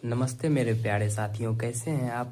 नमस्ते मेरे प्यारे साथियों, कैसे हैं आप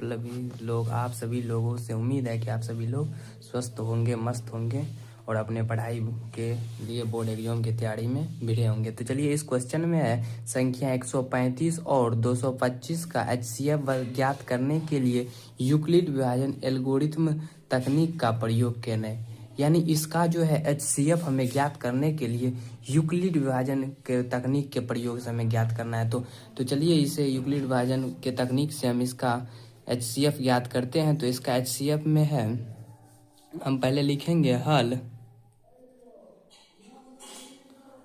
सभी लोगों से उम्मीद है कि आप सभी लोग स्वस्थ होंगे, मस्त होंगे और अपने पढ़ाई के लिए बोर्ड एग्जाम की तैयारी में भिड़े होंगे। तो चलिए, इस क्वेश्चन में है संख्या 135 और 225 का HCF ज्ञात करने के लिए यूक्लिड विभाजन एल्गोरिथम तकनीक का प्रयोग करें। यानी इसका जो है HCF हमें ज्ञात करने के लिए यूक्लिड विभाजन के तकनीक के प्रयोग से हमें ज्ञात करना है। तो चलिए, इसे यूक्लिड विभाजन के तकनीक से हम इसका HCF ज्ञात करते हैं। तो इसका HCF में है, हम पहले लिखेंगे हल,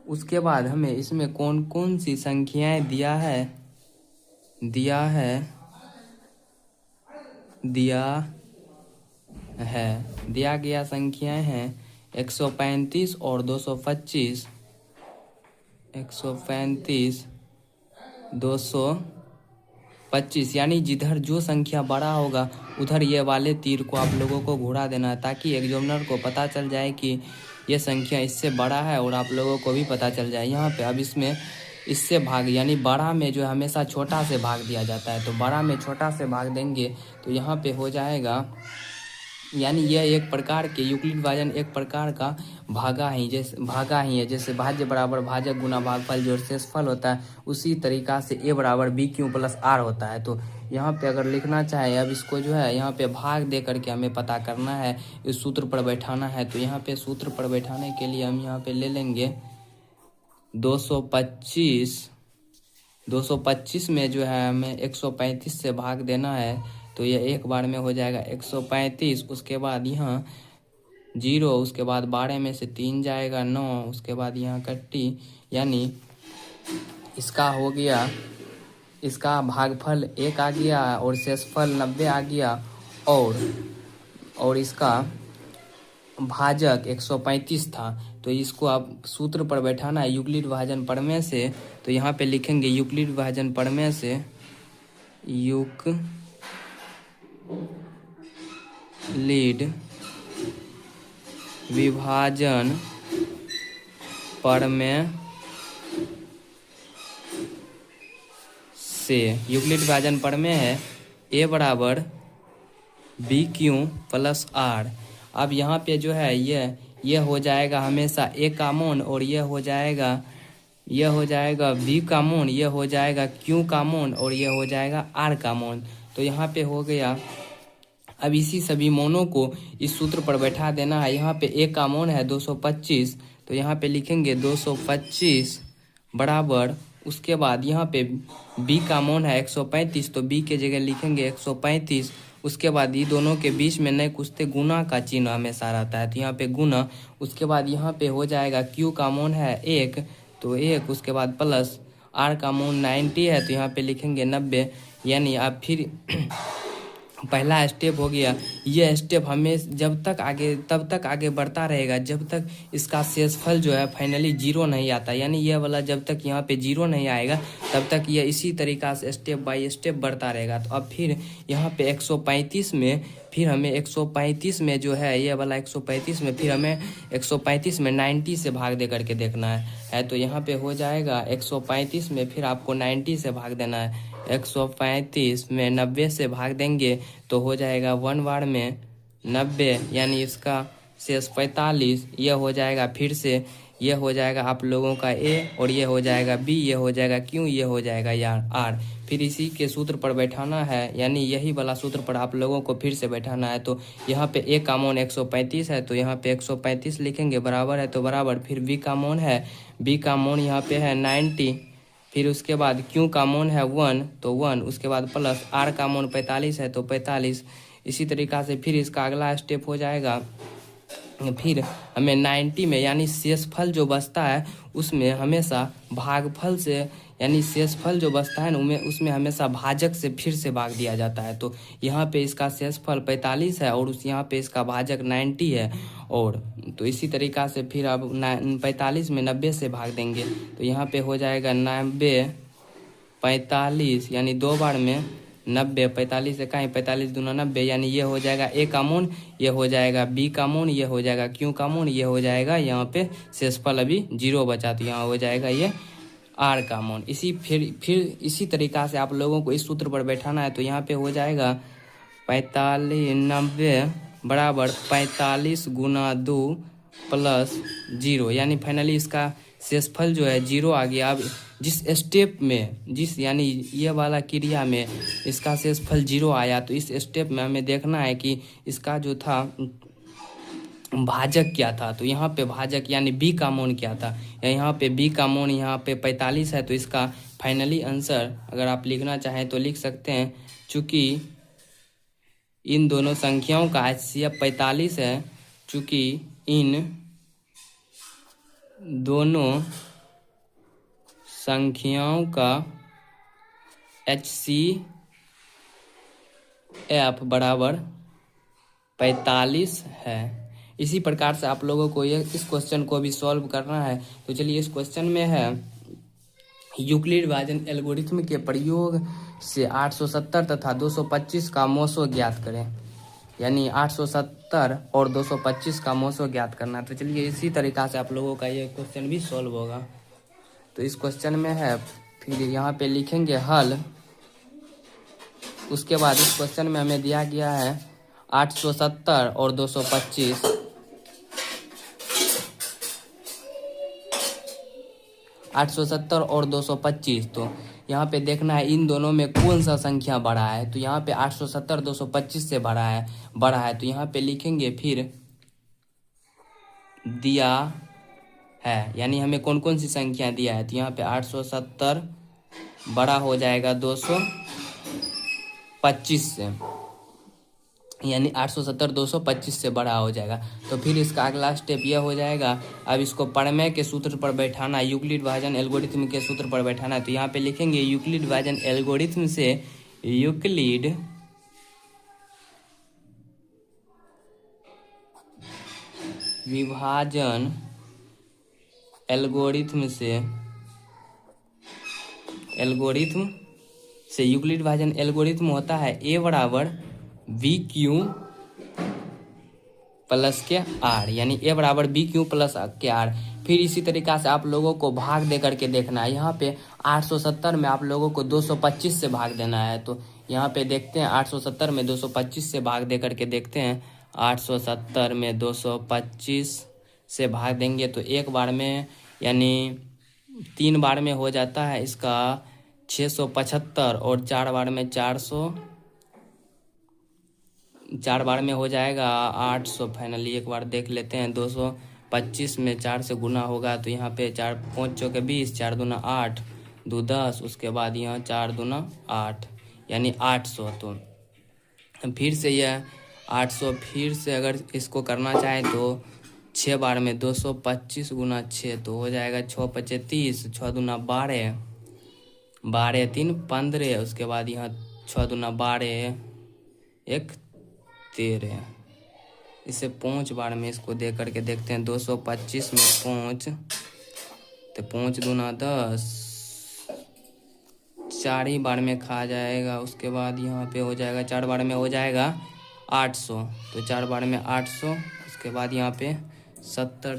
उसके बाद हमें इसमें कौन कौन सी संख्याएं दिया गया संख्याएं हैं 135 और 225। 135 225, यानी जिधर जो संख्या बड़ा होगा उधर ये वाले तीर को आप लोगों को घुरा देना है, ताकि एग्जामिनर को पता चल जाए कि ये संख्या इससे बड़ा है और आप लोगों को भी पता चल जाए। यहाँ पे अब इसमें इससे भाग, यानी बड़ा में जो हमेशा छोटा से भाग दिया जाता है, तो बड़ा में छोटा से भाग देंगे तो यहाँ पे हो जाएगा, यानी यह एक प्रकार के यूक्लिड विभाजन एक प्रकार का भागा ही है। जैसे भाज्य बराबर भाजक गुना भागफल जो शेषफल होता है, उसी तरीका से A बराबर BQ प्लस R होता है। तो यहाँ पे अगर लिखना चाहे, अब इसको जो है यहाँ पे भाग दे करके हमें पता करना है, इस सूत्र पर बैठाना है। तो यहाँ पे सूत्र पर बैठाने के लिए हम यहाँ पे ले लेंगे 225 में जो है हमें 135 से भाग देना है, तो ये एक बार में हो जाएगा 135। उसके बाद यहाँ 0, उसके बाद 12 में से 3 जाएगा 9, उसके बाद यहाँ कट्टी, यानी इसका हो गया, इसका भागफल 1 आ गया और शेषफल 90 आ गया, और इसका भाजक 135 था। तो इसको आप सूत्र पर बैठाना है यूक्लिड विभाजन प्रमेय से। तो यहाँ पे लिखेंगे यूक्लिड विभाजन प्रमेय से, यूक्लिड विभाजन प्रमेय से, यूक्लिड विभाजन प्रमेय है A बराबर BQ प्लस R। अब यहाँ पे जो है ये हो जाएगा हमेशा A का मान, और ये हो जाएगा B का मान, ये हो जाएगा Q का मान, और ये हो जाएगा R का मान। तो यहाँ पे हो गया। अब इसी सभी मानों को इस सूत्र पर बैठा देना है। यहाँ पे A का मान है 225, तो यहाँ पे लिखेंगे 225 बराबर, उसके बाद यहाँ पे B का मान है 135, तो B के जगह लिखेंगे 135। उसके बाद ये दोनों के बीच में नहीं कुछ गुना का चिन्ह हमेशा रहता है, तो यहाँ पे गुना। उसके बाद यहाँ पे हो जाएगा Q का मान है 1, तो 1, उसके बाद प्लस R का मान 90 है, तो यहाँ पे लिखेंगे 90। यानी अब फिर पहला स्टेप हो गया। ये स्टेप हमें तब तक आगे बढ़ता रहेगा जब तक इसका शेषफल जो है फाइनली 0 नहीं आता। यानी ये वाला जब तक यहाँ पे 0 नहीं आएगा तब तक ये इसी तरीका से स्टेप बाय स्टेप बढ़ता रहेगा। तो अब फिर यहाँ पे 135 में, फिर हमें 135 में जो है ये वाला 135 में, फिर हमें 135 में 90 से भाग दे करके देखना है। तो यहाँ पे हो जाएगा 135 में फिर आपको 90 से भाग देना है। 135 में 90 से भाग देंगे तो हो जाएगा 1 बार में 90, यानी इसका शेष 45। ये हो जाएगा, फिर से ये हो जाएगा आप लोगों का A, और ये हो जाएगा B, ये हो जाएगा Q, ये हो जाएगा R। फिर इसी के सूत्र पर बैठाना है, यानी यही वाला सूत्र पर आप लोगों को फिर से बैठाना है। तो यहाँ पे A का मान 135 है, तो यहाँ पे 135 लिखेंगे, बराबर है तो बराबर। फिर B का मान है, B का मान यहाँ पे है 90, फिर उसके बाद Q का मान है 1, तो 1, उसके बाद प्लस R का मान 45 है, तो 45। इसी तरीका से फिर इसका अगला स्टेप हो जाएगा। फिर हमें 90 में, यानी शेषफल जो बचता है उसमें हमेशा भागफल से, यानी शेषफल जो बचता है ना उसमें हमेशा भाजक से फिर से भाग दिया जाता है। तो यहाँ पे इसका शेषफल 45 है और यहाँ पे इसका भाजक 90 है, और तो इसी तरीका से फिर अब 45 में 90 से भाग देंगे, तो यहाँ पे हो जाएगा 90 45, यानी 2 बार में 90। 45 से कहीं 45 दूना 90, यानी ये हो जाएगा A का मान, ये हो जाएगा B का मान, ये हो जाएगा Q का मान, ये हो जाएगा यहाँ पे शेषफल अभी 0 बचा, तो यहाँ हो जाएगा ये आर का मान। फिर इसी तरीका से आप लोगों को इस सूत्र पर बैठाना है। तो यहाँ पे हो जाएगा 90 बराबर 45 गुना 2 प्लस 0, यानी फाइनली इसका शेषफल जो है 0 आ गया। अब जिस स्टेप में यानी ये वाला क्रिया में इसका शेषफल 0 आया, तो इस स्टेप में हमें देखना है कि इसका जो था भाजक क्या था। तो यहाँ पे भाजक यानी बी का मान क्या था, या यहाँ पे बी का मान यहाँ पे 45 है। तो इसका फाइनली आंसर अगर आप लिखना चाहें तो लिख सकते हैं, चूँकि इन दोनों संख्याओं का HCF 45 है, चूँकि इन दोनों संख्याओं का HCF बराबर 45 है। इसी प्रकार से आप लोगों को इस क्वेश्चन को भी सॉल्व करना है। तो चलिए, इस क्वेश्चन में है यूक्लिड विभाजन एल्गोरिथ्म के प्रयोग से 870 तथा 225 का मोसो ज्ञात करें। यानी 870 और 225 का मोसो ज्ञात करना है। तो चलिए, इसी तरीका से आप लोगों का ये क्वेश्चन भी सॉल्व होगा। तो इस क्वेश्चन में है, फिर यहाँ पे लिखेंगे हल। उसके बाद इस क्वेश्चन में हमें दिया गया है 870 और 225। 870 और 225, तो यहाँ पे देखना है इन दोनों में कौन सा संख्या बड़ा है। तो यहाँ पे 870 225 से बड़ा है। तो यहाँ पे लिखेंगे फिर दिया है, यानी हमें कौन कौन सी संख्या दिया है। तो यहाँ पे 870 बड़ा हो जाएगा 225 से, यानी 870 225 से बड़ा हो जाएगा। तो फिर इसका अगला स्टेप यह हो जाएगा, अब इसको प्रमेय के सूत्र पर बैठाना, यूक्लिड विभाजन एल्गोरिथ्म के सूत्र पर बैठाना है। तो यहाँ पे लिखेंगे यूक्लिड विभाजन एल्गोरिथ्म से यूक्लिड विभाजन एल्गोरिथ्म से यूक्लिड विभाजन एल्गोरिथ्म होता है ए बराबर बी क्यू प्लस के आर, यानी ए बराबर बी क्यू प्लस के आर। फिर इसी तरीका से आप लोगों को भाग दे करके देखना है। यहाँ पे 870 में आप लोगों को 225 से भाग देना है। तो यहाँ पे देखते हैं 870 में 225 से भाग दे करके देखते हैं। 870 में 225 से भाग देंगे तो एक बार में, यानी 3 बार में हो जाता है इसका 675, और 4 बार में 4 बार में हो जाएगा 800। फाइनली एक बार देख लेते हैं, 225 में 4 से गुना होगा। तो यहाँ पे 4 5 चौके 20, 4 दूना 8, 2 10, उसके बाद यहाँ 4 दूना 8, यानी 800। तो फिर से यह 800 फिर से अगर इसको करना चाहें तो 6 बार में 225 गुना 6, तो हो जाएगा 6 5 30, 6 दूना 12, 12 3 15, उसके बाद यहाँ 6 दूना 12, 1 13। इसे 5 बार में इसको दे करके देखते हैं। 225 में 5, तो 5 दूना 10, 4 ही बार में खा जाएगा। उसके बाद यहाँ पे हो जाएगा 4 बार में हो जाएगा 800, तो 4 बार में 800। उसके बाद यहाँ पे 70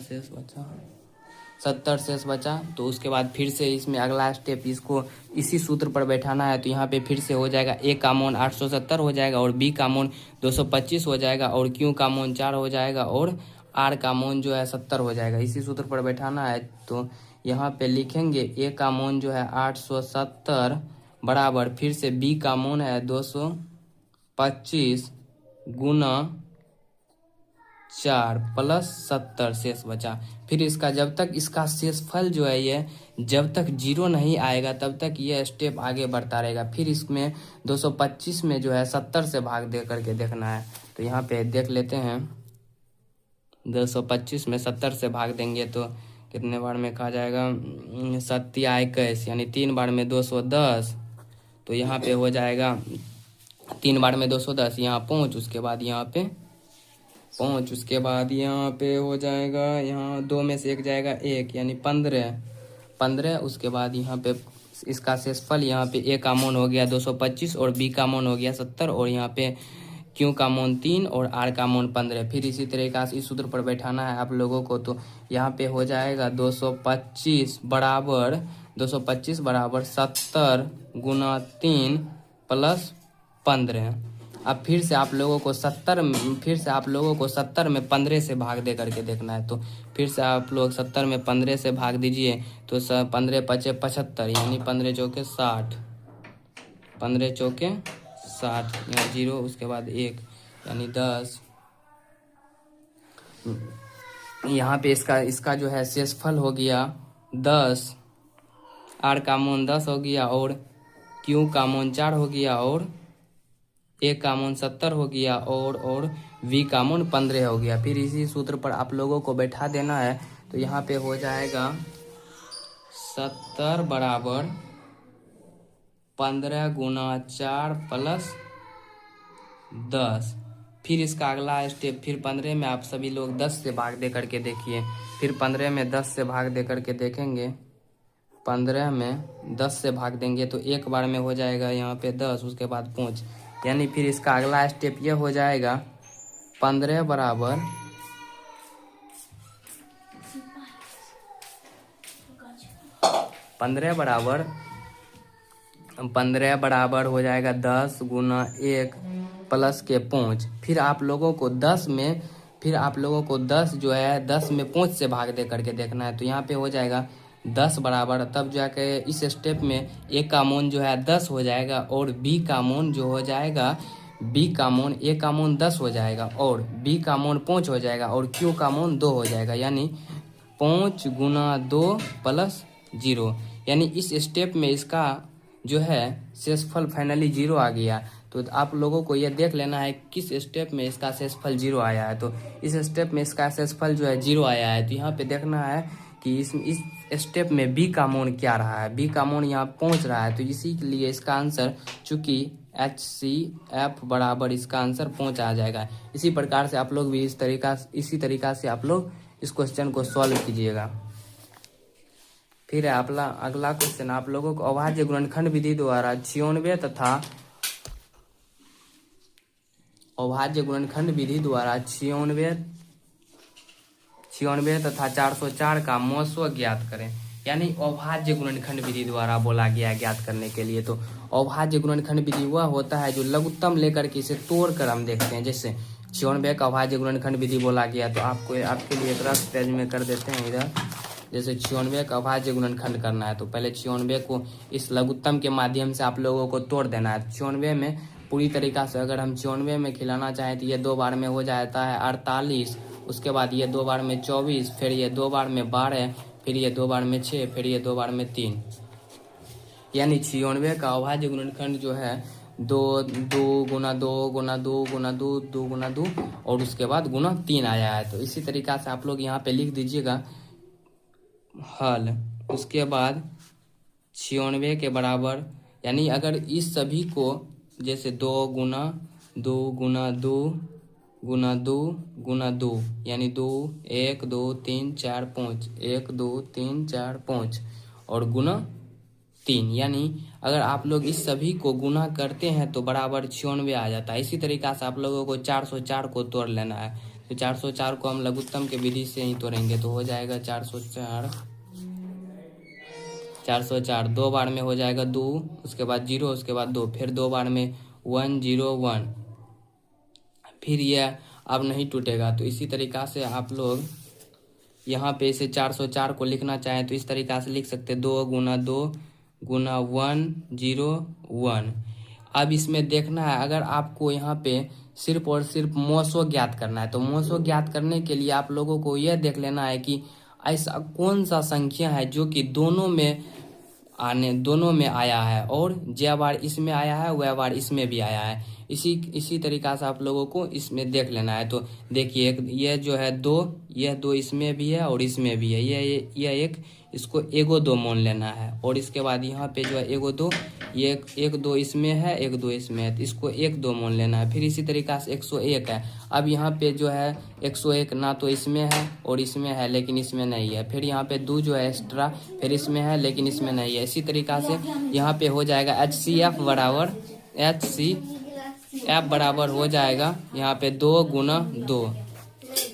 शेष बचा। तो उसके बाद फिर से इसमें अगला स्टेप, इसको इसी सूत्र पर बैठाना है। तो यहाँ पे फिर से हो जाएगा ए का मान 870 हो जाएगा, और बी का मान 225 हो जाएगा, और क्यू का मान 4 हो जाएगा, और आर का मान जो है 70 हो जाएगा। इसी सूत्र पर बैठाना है। तो यहाँ पे लिखेंगे ए का मान जो है 870 बराबर, फिर से बी का मान है 225 गुना 4 प्लस 70 शेष बचा। फिर इसका जब तक इसका शेषफल जो है ये जब तक 0 नहीं आएगा तब तक ये स्टेप आगे बढ़ता रहेगा। फिर इसमें 225 में जो है 70 से भाग दे करके देखना है। तो यहाँ पे देख लेते हैं, 225 में 70 से भाग देंगे तो कितने बार में खा जाएगा, 7 या 21, यानी 3 बार में 210। तो यहाँ पे हो जाएगा 3 बार में 210, यहाँ 5, उसके बाद यहाँ पे 5, उसके बाद यहाँ पे हो जाएगा, यहाँ 2 में से 1 जाएगा 1, यानी 15। उसके बाद यहाँ पे इसका शेषफल, यहाँ पे ए का मान हो गया 225 और बी का मान हो गया 70, और यहाँ पे क्यू का मान 3 और आर का मान 15। फिर इसी तरीका से इस सूत्र पर बैठाना है आप लोगों को। तो यहाँ पे हो जाएगा 225 बराबर 225 बराबर 70 गुना 3 प्लस 15। अब फिर से आप लोगों को 70 में 15 से भाग दे करके देखना है। तो फिर से आप लोग 70 में 15 से भाग दीजिए तो 15 पचे 75, यानी 15 चौके 60, 15 चौके 60, यहाँ 0 उसके बाद 1 यानी 10। यहाँ पे इसका जो है शेषफल हो गया 10, आर का मान 10 हो गया और क्यू का मान 4 हो गया और ए का मान 70 हो गया और वी का मान 15 हो गया। फिर इसी सूत्र पर आप लोगों को बैठा देना है। तो यहाँ पे हो जाएगा 70 बराबर 15 गुना 4 प्लस 10। फिर इसका अगला स्टेप, फिर 15 में आप सभी लोग 10 से भाग दे करके देखिए। फिर 15 में 10 से भाग दे करके देखेंगे। 15 में 10 से भाग देंगे तो एक बार में हो जाएगा यहाँ पे 10, उसके बाद 5, यानी फिर इसका अगला स्टेप ये हो जाएगा 15 बराबर 15 बराबर हो जाएगा 10 गुना 1 प्लस के 5। फिर आप लोगों को 10 जो है 10 में 5 से भाग दे करके देखना है। तो यहाँ पे हो जाएगा 10 बराबर, तब जाके इस स्टेप में ए का मान जो है 10 हो जाएगा और बी का मान जो हो जाएगा, ए का मान 10 हो जाएगा और बी का मान 5 हो जाएगा और क्यू का मान 2 हो जाएगा, यानी 5 गुना 2 प्लस 0। यानी इस स्टेप में इसका जो है शेषफल फाइनली 0 आ गया। तो आप लोगों को यह देख लेना है किस स्टेप में इसका शेषफल 0 आया है। तो इस स्टेप में इसका शेषफल जो है 0 आया है। तो यहाँ पे देखना है कि इस स्टेप में बी का मान क्या रहा है। बी का मान यहाँ पहुँच रहा है, तो इसी के लिए इसका आंसर चूंकि HCF बराबर इसका आंसर पहुँच आ जाएगा। इसी प्रकार से आप लोग भी इसी तरीका से आप लोग इस क्वेश्चन को सॉल्व कीजिएगा। फिर है अगला क्वेश्चन, आप लोगों को अभाज्य गुणनखंड विधि द्वारा 96 तथा अभाज्य गुणनखंड विधि द्वारा 96 तथा 404 का मौसो ज्ञात करें। यानी अभाज्य गुणनखंड विधि द्वारा बोला गया ज्ञात करने के लिए। तो अभाज्य गुणनखंड विधि वह होता है जो लघुत्तम लेकर के इसे तोड़ कर हम देखते हैं। जैसे 96 का अभाज्य गुणनखंड विधि बोला गया, तो आपके लिए एक रफ पेज में कर देते हैं इधर। जैसे 96 का अभाज्य गुणनखंड करना है तो पहले 96 को इस लघुत्तम के माध्यम से आप लोगों को तोड़ देना है। 96 में पूरी तरीका से अगर हम 96 में खिलाना चाहें तो ये 2 बार में हो जाता है 48, उसके बाद ये 2 बार में 24, फिर ये 2 बार में 12, फिर ये 2 बार में 6, फिर ये 2 बार में 3। यानी 96 का अभाज्य गुणनखंड जो है 2 गुना 2 गुना 2 गुना 2 2 गुना 2 और उसके बाद गुना 3 आया है। तो इसी तरीका से आप लोग यहाँ पे लिख दीजिएगा हल। उसके बाद 96 के बराबर, यानी अगर इस सभी को जैसे 2 गुना 2 गुना 2 गुना 2 गुना 2, यानी 2 1 2 3 4 5, 1 2 3 4 5 और गुना 3, यानी अगर आप लोग इस सभी को गुना करते हैं तो बराबर 96 आ जाता है। इसी तरीका से आप लोगों को 404 को तोड़ लेना है। तो 404 को हम लघुत्तम के विधि से ही तोड़ेंगे। तो हो जाएगा 404 2 बार में हो जाएगा 2, उसके बाद 0, उसके बाद 2, फिर 2 बार में 1 0 1, फिर यह अब नहीं टूटेगा। तो इसी तरीका से आप लोग यहाँ पे इसे 404 को लिखना चाहें तो इस तरीका से लिख सकते 2 गुना 2 गुना 1 0 1। अब इसमें देखना है, अगर आपको यहाँ पे सिर्फ और सिर्फ मौसो ज्ञात करना है तो मौसो ज्ञात करने के लिए आप लोगों को यह देख लेना है कि ऐसा कौन सा संख्या है जो कि दोनों में आया है और जय बार इसमें आया है वह बार इसमें भी आया है। इसी तरीका से आप लोगों को इसमें देख लेना है। तो देखिए ये जो है 2, यह 2 इसमें भी है और इसमें भी है। यह एक, इसको एगो 2 मान लेना है और इसके बाद यहाँ पे जो है एगो 2, ये 1 2 इसमें है, 1 2 इसमें है, तो इसको 1 2 मान लेना है। फिर इसी तरीका से 101 है। अब यहाँ पे जो है 101 ना तो इसमें है और इसमें है लेकिन इसमें नहीं है। फिर यहाँ पे 2 जो है एक्स्ट्रा, फिर इसमें है लेकिन इसमें नहीं है। इसी तरीका से यहाँ पे हो जाएगा HCF बराबर हो जाएगा यहाँ पे 2 गुना 2,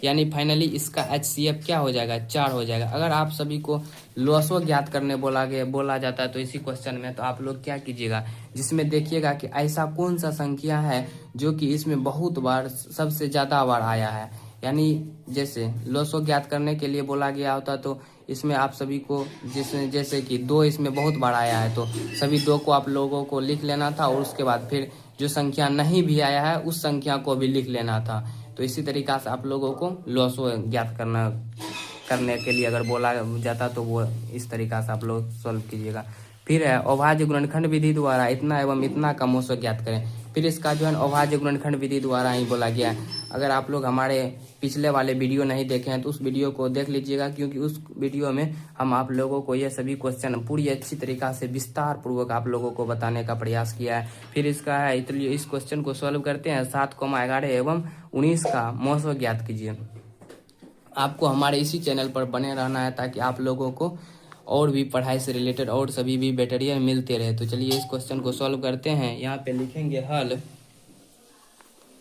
यानी फाइनली इसका HCF क्या हो जाएगा, 4 हो जाएगा। अगर आप सभी को लॉसो ज्ञात करने बोला जाता है तो इसी क्वेश्चन में तो आप लोग क्या कीजिएगा, जिसमें देखिएगा कि ऐसा कौन सा संख्या है जो कि इसमें बहुत बार सबसे ज़्यादा बार आया है। यानी जैसे लॉसो ज्ञात करने के लिए बोला गया होता तो इसमें आप सभी को जैसे कि 2 इसमें बहुत बार आया है तो सभी 2 को आप लोगों को लिख लेना था और उसके बाद फिर जो संख्या नहीं भी आया है उस संख्या को भी लिख लेना था। तो इसी तरीका से आप लोगों को लॉसो ज्ञात करने के लिए अगर बोला जाता तो वो इस तरीका से आप लोग सॉल्व कीजिएगा। फिर है अभाज्य गुणनखंड विधि द्वारा इतना एवं इतना का मोसो ज्ञात करें। फिर इसका जो है अभाज्य गुणनखंड विधि द्वारा ही बोला गया है। अगर आप लोग हमारे पिछले वाले वीडियो नहीं देखे हैं तो उस वीडियो को देख लीजिएगा, क्योंकि उस वीडियो में हम आप लोगों को ये सभी क्वेश्चन पूरी अच्छी तरीका से विस्तार पूर्वक आप लोगों को बताने का प्रयास किया है। फिर इसका है इस क्वेश्चन को सॉल्व करते हैं 7,11 एवं 19 का मोसो ज्ञात कीजिए। आपको हमारे इसी चैनल पर बने रहना है ताकि आप लोगों को और भी पढ़ाई से रिलेटेड और सभी भी मटेरियल मिलते रहे। तो चलिए इस क्वेश्चन को सॉल्व करते हैं। यहाँ पे लिखेंगे हल।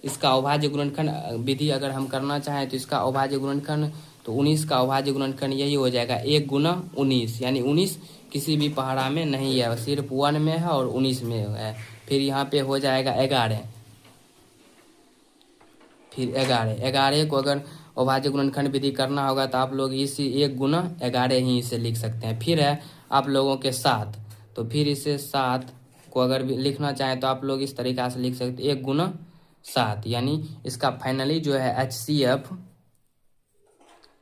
इसका अभाज्य गुणनखंड विधि अगर हम करना चाहें तो इसका अभाज्य गुणनखंड तो 19 का अभाज्य गुणनखंड यही हो जाएगा 1 गुना 19, यानी 19 किसी भी पहाड़ा में नहीं है, सिर्फ 1 में है और 19 में है। फिर यहाँ पे हो जाएगा 11, फिर 11 को अगर अभाज्य गुणनखंड विधि करना होगा तो आप लोग इसी 1 गुना 11 ही इसे लिख सकते हैं। फिर है आप लोगों के 7, तो फिर इसे 7 को अगर लिखना चाहें तो आप लोग इस तरीका से लिख सकते हैं 1 गुना 7, यानी इसका फाइनली जो है HCF।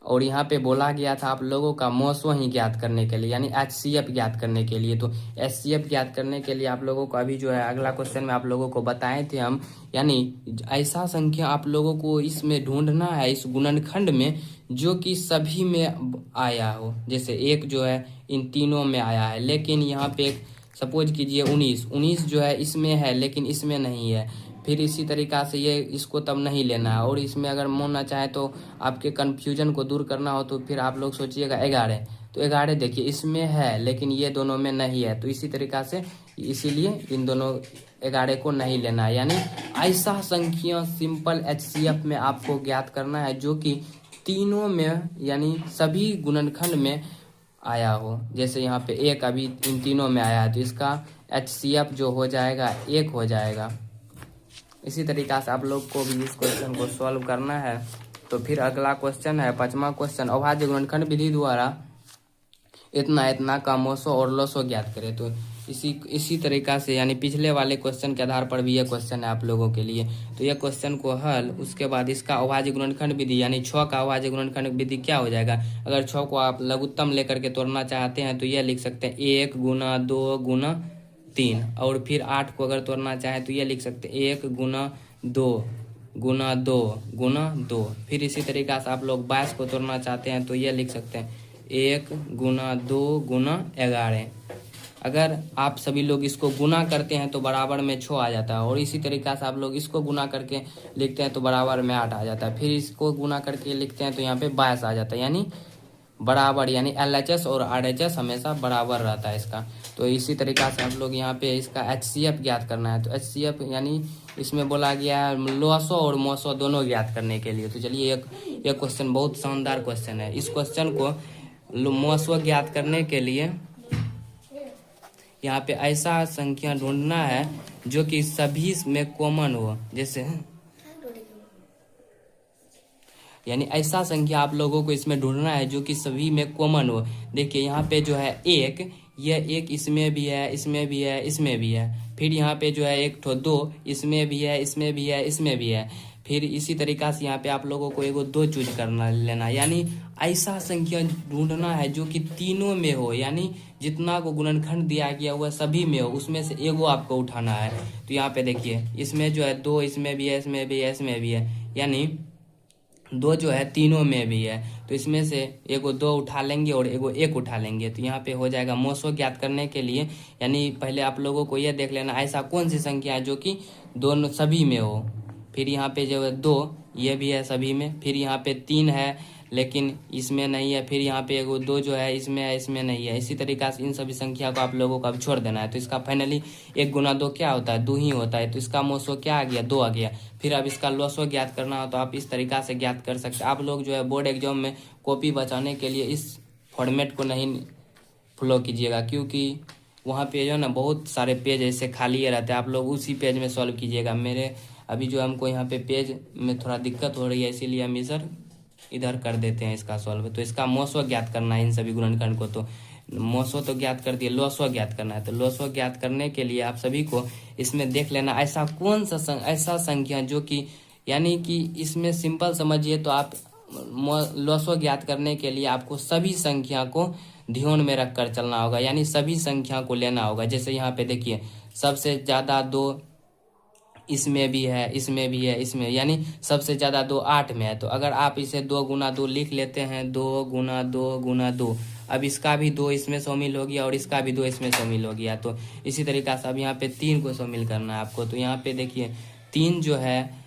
और यहाँ पे बोला गया था आप लोगों का मोसो ही ज्ञात करने के लिए, यानी HCF ज्ञात करने के लिए। तो HCF ज्ञात करने के लिए आप लोगों को अभी जो है अगला क्वेश्चन में आप लोगों को बताए थे हम, यानी ऐसा संख्या आप लोगों को इसमें ढूंढना है इस गुणनखंड में जो कि सभी में आया हो। जैसे 1 जो है इन तीनों में आया है, लेकिन यहाँ पे सपोज कीजिए 19 जो है इसमें है लेकिन इसमें नहीं है। फिर इसी तरीका से ये इसको तब नहीं लेना है। और इसमें अगर मानना चाहे तो आपके कन्फ्यूजन को दूर करना हो तो फिर आप लोग सोचिएगा 11, तो 11 देखिए इसमें है लेकिन ये दोनों में नहीं है, तो इसी तरीका से इसीलिए इन दोनों 11 को नहीं लेना है। यानी ऐसा संख्या सिंपल HCF में आपको ज्ञात करना है जो कि तीनों में यानी सभी गुणनखंड में आया हो। जैसे यहाँ पे 1 अभी इन तीनों में आया है तो इसका HCF जो हो जाएगा 1 हो जाएगा। इसी तरीका से आप लोग को भी इस क्वेश्चन को सॉल्व करना है। तो फिर अगला क्वेश्चन है 5वां क्वेश्चन, अभाज्य गुणनखंड विधि द्वारा इतना का मोसो और लॉसो ज्ञात करें। तो इसी तरीका से यानी पिछले वाले क्वेश्चन के आधार पर भी यह क्वेश्चन है आप लोगों के लिए। तो यह क्वेश्चन को हल, उसके बाद इसका अभाज्य गुणनखंड विधि यानी 6 का अभाज्य गुणनखंड विधि क्या हो जाएगा। अगर 6 को आप लघुत्तम लेकर के तोड़ना चाहते हैं तो यह लिख सकते हैं 1 गुना 2 गुना 3। और फिर 8 को अगर तोड़ना चाहे तो ये लिख सकते हैं 1 गुना 2 गुना 2 गुना 2। फिर इसी तरीका से आप लोग 22 को तोड़ना चाहते हैं तो ये लिख सकते हैं 1 गुना 2 गुना 11। अगर आप सभी लोग इसको गुना करते हैं तो बराबर में 6 आ जाता है। और इसी तरीका से आप लोग इसको गुना करके लिखते हैं तो बराबर में 8 आ जाता है। फिर इसको गुना करके लिखते हैं तो यहाँ पे 22 आ जाता है, यानी बराबर, यानी LHS और RHS हमेशा बराबर रहता है इसका। तो इसी तरीका से हम लोग यहाँ पे इसका HCF ज्ञात करना है। तो HCF यानी इसमें बोला गया है लॉसो और मोसो दोनों ज्ञात करने के लिए। तो चलिए एक क्वेश्चन बहुत शानदार क्वेश्चन है। इस क्वेश्चन को मोसो ज्ञात करने के लिए यहाँ पे ऐसा संख्या ढूंढना है जो कि सभी में कॉमन हो। जैसे यानी ऐसा संख्या आप लोगों को इसमें ढूंढना है जो कि सभी में कॉमन हो। देखिए यहाँ पे जो है 1, यह 1 इसमें भी है, इसमें भी है, इसमें भी है। फिर यहाँ पे जो है 1 ठो 2 इसमें भी है, इसमें भी है, इसमें भी है। फिर इसी तरीका से यहाँ पे आप लोगों को एगो 2 चूज करना लेना, यानी ऐसा संख्या ढूंढना है जो कि तीनों में हो, यानी जितना को गुणनखंड दिया गया हुआ सभी में हो, उसमें से एगो आपको उठाना है। तो यहाँ पे देखिए इसमें जो है 2 इसमें भी है, इसमें भी है, इसमें भी है, यानी 2 जो है तीनों में भी है। तो इसमें से एगो 2 उठा लेंगे और एगो 1 उठा लेंगे। तो यहाँ पे हो जाएगा मोसो ज्ञात करने के लिए, यानी पहले आप लोगों को यह देख लेना ऐसा कौन सी संख्या है जो कि दोनों सभी में हो। फिर यहाँ पे जो है 2 ये भी है सभी में। फिर यहाँ पे 3 है, लेकिन इसमें नहीं है। फिर यहाँ पे एगो 2 जो है इसमें है, इसमें नहीं है। इसी तरीक़ा से इन सभी संख्या को आप लोगों को अब छोड़ देना है। तो इसका फाइनली 1 गुना 2 क्या होता है? 2 ही होता है। तो इसका मोसो क्या आ गया? 2 आ गया। फिर अब इसका लॉसो ज्ञात करना हो तो आप इस तरीक़ा से ज्ञात कर सकते हैं। आप लोग जो है बोर्ड एग्जाम में कॉपी बचाने के लिए इस फॉर्मेट को नहीं फॉलो कीजिएगा, क्योंकि वहाँ पे जो है ना बहुत सारे पेज ऐसे खाली रहते हैं। आप लोग उसी पेज में सॉल्व कीजिएगा। मेरे अभी जो हमको यहाँ पे पेज में थोड़ा दिक्कत हो रही है, इसीलिए हम इधर कर देते हैं इसका सॉल्व। तो इसका मोसो ज्ञात करना है इन सभी गुणनखंड को। तो मोसो तो ज्ञात कर दिए, लॉसो ज्ञात करना है। तो लॉसो ज्ञात करने के लिए आप सभी को इसमें देख लेना ऐसा कौन सा ऐसा संख्या जो कि यानी कि इसमें सिंपल समझिए तो आप लॉसो ज्ञात करने के लिए आपको सभी संख्या को ध्यान में रख कर चलना होगा, यानी सभी संख्या को लेना होगा। जैसे यहाँ पे देखिए सबसे ज़्यादा 2 इसमें भी है, इसमें भी है, इसमें, यानी सबसे ज़्यादा 2 8 में है। तो अगर आप इसे 2 गुना 2 लिख लेते हैं, 2 गुना 2 गुना 2, अब इसका भी 2 इसमें शामिल हो गया और इसका भी 2 इसमें शामिल हो गया। तो इसी तरीक़ा से अब यहाँ पे 3 को शामिल करना है आपको। तो यहाँ पे देखिए 3 जो है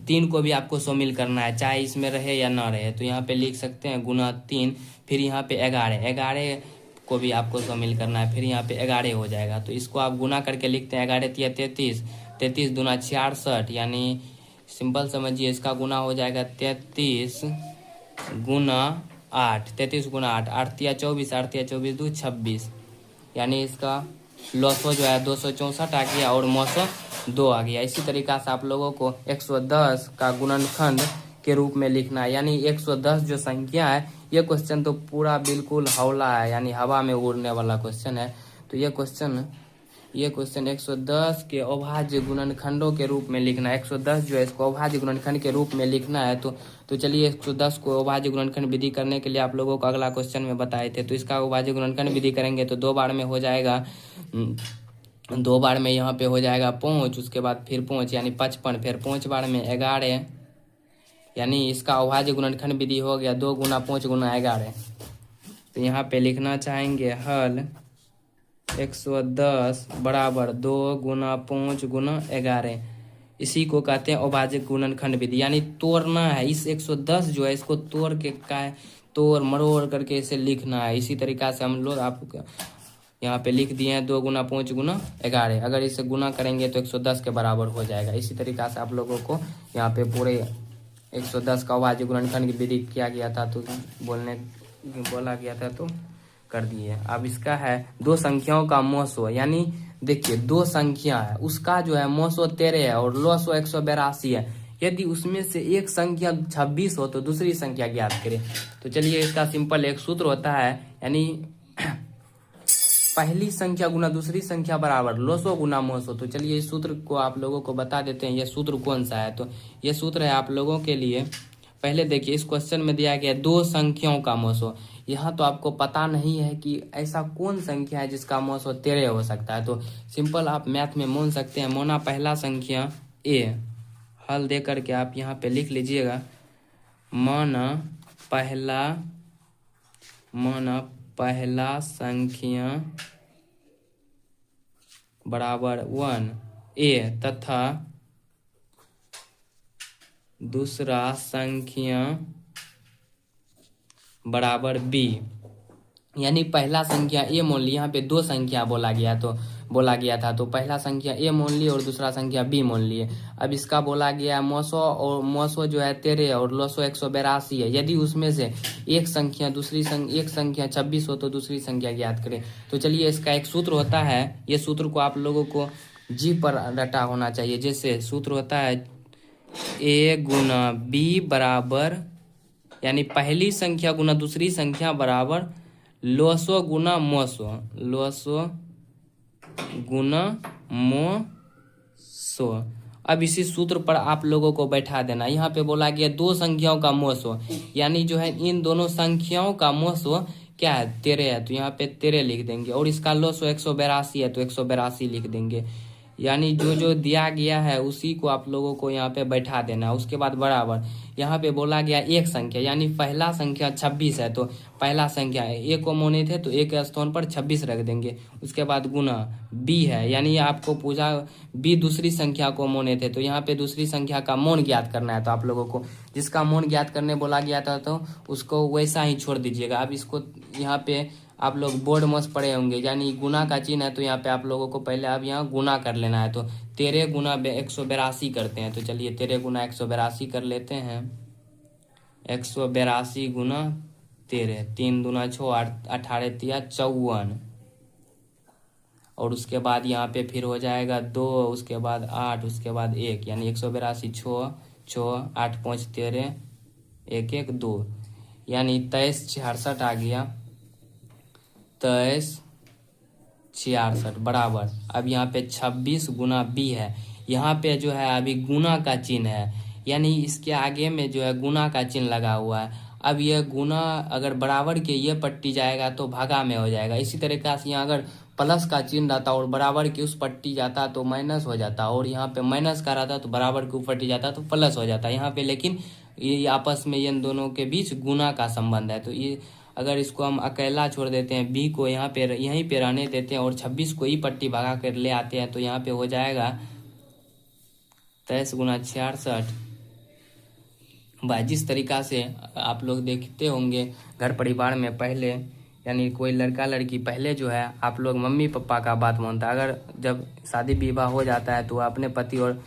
3 को भी आपको शामिल करना है, चाहे इसमें रहे या ना रहे। तो यहाँ पे लिख सकते हैं गुना 3, फिर यहाँ पे 11 को भी आपको शामिल करना है, फिर यहाँ पे 11 हो जाएगा। तो इसको आप गुना करके लिखते हैं 11 तिया 33, 33 दूना 66, यानी सिंपल समझिए इसका गुना हो जाएगा 33 गुना 8, 33 गुना 8, 8 तिया 24, 8 तिया 24 2 26, यानी इसका लॉसो जो है 264 आ गया और मोसो 2 आ गया। इसी तरीक़ा से आप लोगों को 110 का गुणनखंड के रूप में लिखना है, यानी 110 जो संख्या है, ये क्वेश्चन तो पूरा बिल्कुल हौला है, यानी हवा में उड़ने वाला क्वेश्चन है। तो ये क्वेश्चन 110 के अभाज्य गुणनखंडों के रूप में लिखना है। 110 जो है इसको अभाज्य गुणनखंड के रूप में लिखना है। तो चलिए 110 को अभाज्य गुणनखंड विधि करने के लिए आप लोगों को अगला क्वेश्चन में बताए थे। तो इसका अभाज्य गुणनखंड विधि करेंगे तो 2 बार में हो जाएगा, 2 बार में यहाँ पे हो जाएगा 5, उसके बाद फिर 5 यानी 55, फिर 5 बार में 11, यानी इसका अभाज्य गुणनखंड विधि हो गया 2 गुना 5 गुना 11। तो यहाँ पे लिखना चाहेंगे हल 110 बराबर 2 गुना 5 गुना 11। इसी को कहते हैं अभाज्य गुणनखंड विधि, यानी तोड़ना है। इस 110 जो है इसको तोड़ के तोड़ मरोड़ करके इसे लिखना है। इसी तरीक़ा से हम लोग आपको यहाँ पे लिख दिए हैं 2 गुना 5 गुना 11। अगर इसे गुना करेंगे तो 110 के बराबर हो जाएगा। इसी तरीक़ा से आप लोगों को यहाँ पे पूरे 110 का अभाज्य गुणनखंड की विधि किया गया था, तो बोला गया था तो कर दिए। अब इसका है 2 संख्याओं का मोसो, यानी देखिए 2 संख्या है, उसका जो है मोसो 13 है और लॉसो 182 है। यदि उसमें से एक संख्या 26 हो तो दूसरी संख्या ज्ञात करें। तो चलिए इसका सिंपल एक सूत्र होता है, यानी पहली संख्या गुना दूसरी संख्या बराबर लॉसो गुना मोसो। तो चलिए इस सूत्र को आप लोगों को बता देते हैं, यह सूत्र कौन सा है। तो यह सूत्र है आप लोगों के लिए, पहले देखिए इस क्वेश्चन में दिया गया 2 संख्याओं का मोसो। यहाँ तो आपको पता नहीं है कि ऐसा कौन संख्या है जिसका मोसो 13 हो सकता है। तो सिंपल आप मैथ में मान सकते हैं, मोना पहला संख्या ए, हल दे करके आप यहाँ पे लिख लीजिएगा, माना पहला संख्या बराबर 1 ए तथा दूसरा संख्या बराबर बी, यानी पहला संख्या ए मान ली। यहाँ पे 2 संख्या बोला गया था तो पहला संख्या ए मान लिए और दूसरा संख्या बी मान लिए। अब इसका बोला गया मोसो, और मोसो जो है 13 और लॉसो 182 है। यदि उसमें से एक संख्या 26 हो तो दूसरी संख्या ज्ञात करें। तो चलिए इसका एक सूत्र होता है, ये सूत्र को आप लोगों को जी पर रटा होना चाहिए। जैसे सूत्र होता है ए गुना बी बराबर, यानी पहली संख्या गुना दूसरी संख्या बराबर लॉसो गुना मोसो, लॉसो गुना मोसो। अब इसी सूत्र पर आप लोगों को बैठा देना। यहाँ पे बोला गया 2 संख्याओं का मोसो, यानी जो है इन दोनों संख्याओं का मोसो क्या है 13 है, तो यहाँ पे 13 लिख देंगे। और इसका लॉसो 182 है तो 182 लिख देंगे। यानी जो दिया गया है उसी को आप लोगों को यहाँ पे बैठा देना। उसके बाद बराबर, यहाँ पे बोला गया एक संख्या, यानी पहला संख्या 26 है तो पहला संख्या है, ए को मोने थे तो ए के स्थान पर 26 रख देंगे। उसके बाद गुना बी है, यानी आपको पूछा बी दूसरी संख्या को मोने थे तो यहाँ पे दूसरी संख्या का मौन ज्ञात करना है। तो आप लोगों को जिसका मौन ज्ञात करने बोला गया था तो उसको वैसा ही छोड़ दीजिएगा। अब इसको यहाँ पे आप लोग बोर्ड मस्त पढ़े होंगे, यानी गुना का चिन्ह है तो यहाँ पे आप लोगों को पहले अब यहाँ गुना कर लेना है। तो 13 गुना 182 करते हैं। तो चलिए 13 गुना 182 कर लेते हैं। 182 गुना 13, 3 दूना 6, 18 तिया 54, और उसके बाद यहाँ पे फिर हो जाएगा 2, उसके बाद 8, उसके बाद 1, यानी 182 6 6 8 5 13 1 1 2, यानी 23 66 आ गया। 23 66 बराबर। अब यहाँ पे 26 गुना बी है, यहाँ पे जो है अभी गुना का चिन्ह है, यानी इसके आगे में जो है गुना का चिन्ह लगा हुआ है। अब यह गुना अगर बराबर के ये पट्टी जाएगा तो भागा में हो जाएगा। इसी तरीके से यहाँ अगर प्लस का चिन्ह रहता और बराबर की उस पट्टी जाता तो माइनस हो जाता, और यहाँ पे माइनस का रहता तो बराबर के ऊपर पट्टी जाता तो प्लस हो जाता। यहाँ पे लेकिन ये आपस में इन दोनों के बीच गुना का संबंध है। तो ये अगर इसको हम अकेला छोड़ देते हैं, बी को यहाँ पे यहीं पे रहने देते हैं और 26 को ही पट्टी भगा कर ले आते हैं, तो यहाँ पे हो जाएगा 23 गुना 66। भाई जिस तरीका से आप लोग देखते होंगे घर परिवार में पहले, यानी कोई लड़का लड़की पहले जो है आप लोग मम्मी पापा का बात मानता है, अगर जब शादी विवाह हो जाता है तो अपने पति और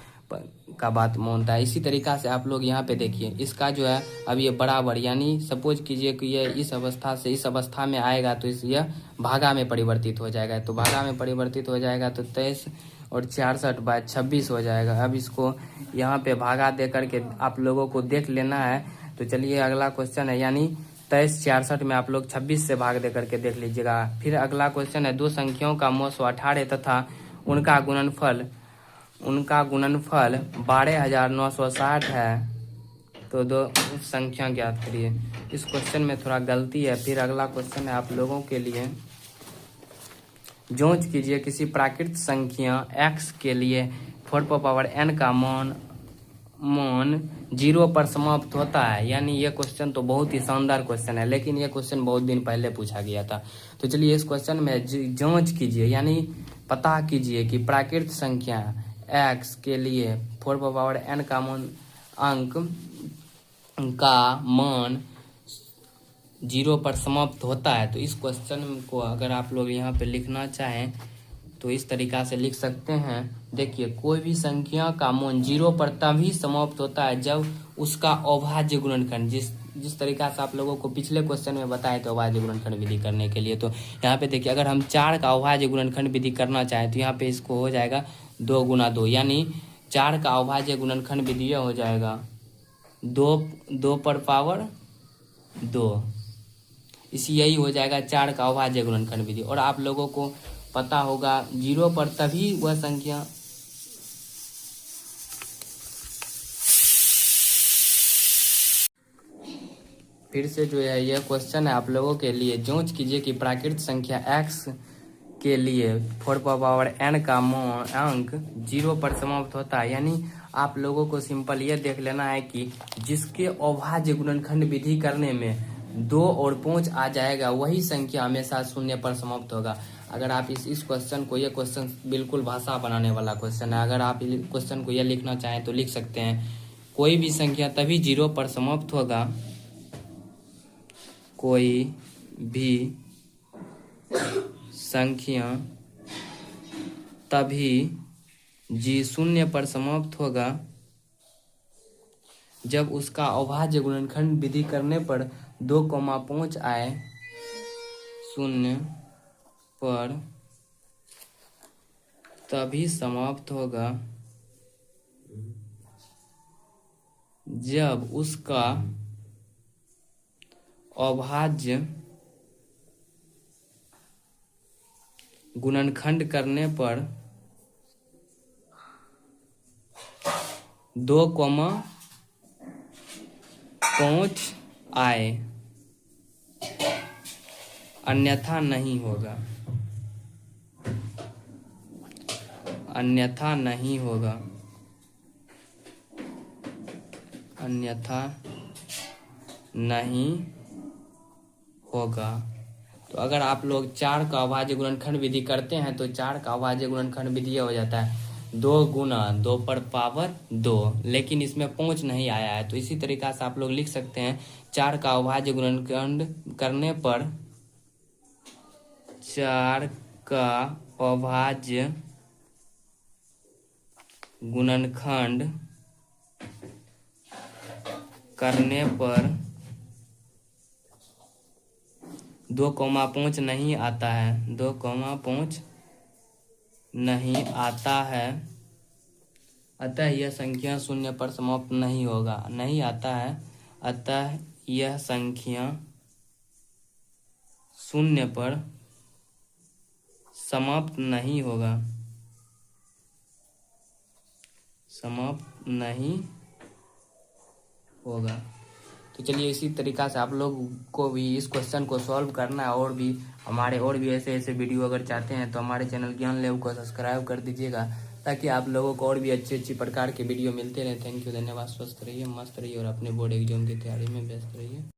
का बात मानता है। इसी तरीका से आप लोग यहाँ पे देखिए, इसका जो है अब ये बराबर, यानी सपोज कीजिए कि ये इस अवस्था से इस अवस्था में आएगा तो यह भागा में परिवर्तित हो जाएगा। तो भागा में परिवर्तित हो जाएगा तो 23 और 66 बाय 26 हो जाएगा। अब इसको यहाँ पे भागा दे करके आप लोगों को देख लेना है। तो चलिए अगला क्वेश्चन है, यानी 23 66 में आप लोग 26 से भाग दे करके देख लीजिएगा। फिर अगला क्वेश्चन है, दो संख्याओं का मौस 18 तथा उनका गुणनफल 12,960 है, तो दो संख्या ज्ञात करिए। इस क्वेश्चन में थोड़ा गलती है। फिर अगला क्वेश्चन है आप लोगों के लिए, जांच कीजिए किसी प्राकृत संख्या x के लिए 4n का मान 0 पर समाप्त होता है। यानी ये क्वेश्चन तो बहुत ही शानदार क्वेश्चन है, लेकिन ये क्वेश्चन बहुत दिन पहले पूछा गया था। तो चलिए इस क्वेश्चन में जांच कीजिए, यानी पता कीजिए कि प्राकृत संख्या x के लिए 4n का मान 0 पर समाप्त होता है। तो इस क्वेश्चन को अगर आप लोग यहाँ पे लिखना चाहें तो इस तरीका से लिख सकते हैं। देखिए, कोई भी संख्या का मान 0 पर तभी समाप्त होता है जब उसका अभाज्य गुणनखंड, जिस तरीका से आप लोगों को पिछले क्वेश्चन में बताए तो अभाज्य गुणनखंड विधि करने के लिए। तो यहाँ पे देखिए, अगर हम 4 का अभाज्य गुणनखंड विधि करना चाहें तो यहाँ पे इसको हो जाएगा 2 गुना 2, यानी 4 का अभाज्य गुणनखंड विधि हो जाएगा 2 पर पावर 2। इसी यही हो जाएगा 4 का अभाज्य गुणनखंड विधि। और आप लोगों को पता होगा 0 पर तभी वह संख्या फिर से जो है यह क्वेश्चन है आप लोगों के लिए, जांच कीजिए कि प्राकृत संख्या x के लिए 4n का मान अंक 0 पर समाप्त होता है। यानी आप लोगों को सिंपल ये देख लेना है कि जिसके अभाज्य गुणनखंड विधि करने में 2 और 5 आ जाएगा वही संख्या हमेशा 0 पर समाप्त होगा। अगर आप इस क्वेश्चन को, ये क्वेश्चन बिल्कुल भाषा बनाने वाला क्वेश्चन है, अगर आप क्वेश्चन को ये लिखना चाहें तो लिख सकते हैं, कोई भी संख्या तभी 0 पर समाप्त होगा, कोई भी संख्या तभी 0 पर समाप्त होगा जब उसका अभाज्य गुणनखंड विधि करने पर 2,5 आए 0 पर तभी समाप्त होगा जब उसका अभाज्य गुणनखंड करने पर 2,5 आए, अन्यथा नहीं होगा, अन्यथा नहीं होगा, अन्यथा नहीं होगा। तो अगर आप लोग 4 का अभाज्य गुणनखंड विधि करते हैं तो 4 का अभाज्य गुणनखंड विधि हो जाता है 2 गुना 2 पर पावर 2, लेकिन इसमें 5 नहीं आया है। तो इसी तरीका से आप लोग लिख सकते हैं 4 का अभाज्य गुणनखंड करने पर 4 का अभाज्य गुणनखंड करने पर 2,5 नहीं आता है, 2,5 नहीं आता है, अतः यह संख्या शून्य पर समाप्त नहीं होगा। नहीं आता है, अतः यह संख्या शून्य पर समाप्त नहीं होगा, समाप्त नहीं होगा। तो चलिए इसी तरीका से आप लोग को भी इस क्वेश्चन को सॉल्व करना है, और भी हमारे और भी ऐसे ऐसे वीडियो अगर चाहते हैं तो हमारे चैनल ज्ञान लैब को सब्सक्राइब कर दीजिएगा, ताकि आप लोगों को और भी अच्छी अच्छी प्रकार के वीडियो मिलते रहे। थैंक यू, धन्यवाद। स्वस्थ रहिए, मस्त रहिए और अपने बोर्ड एग्जाम की तैयारी में व्यस्त रहिए।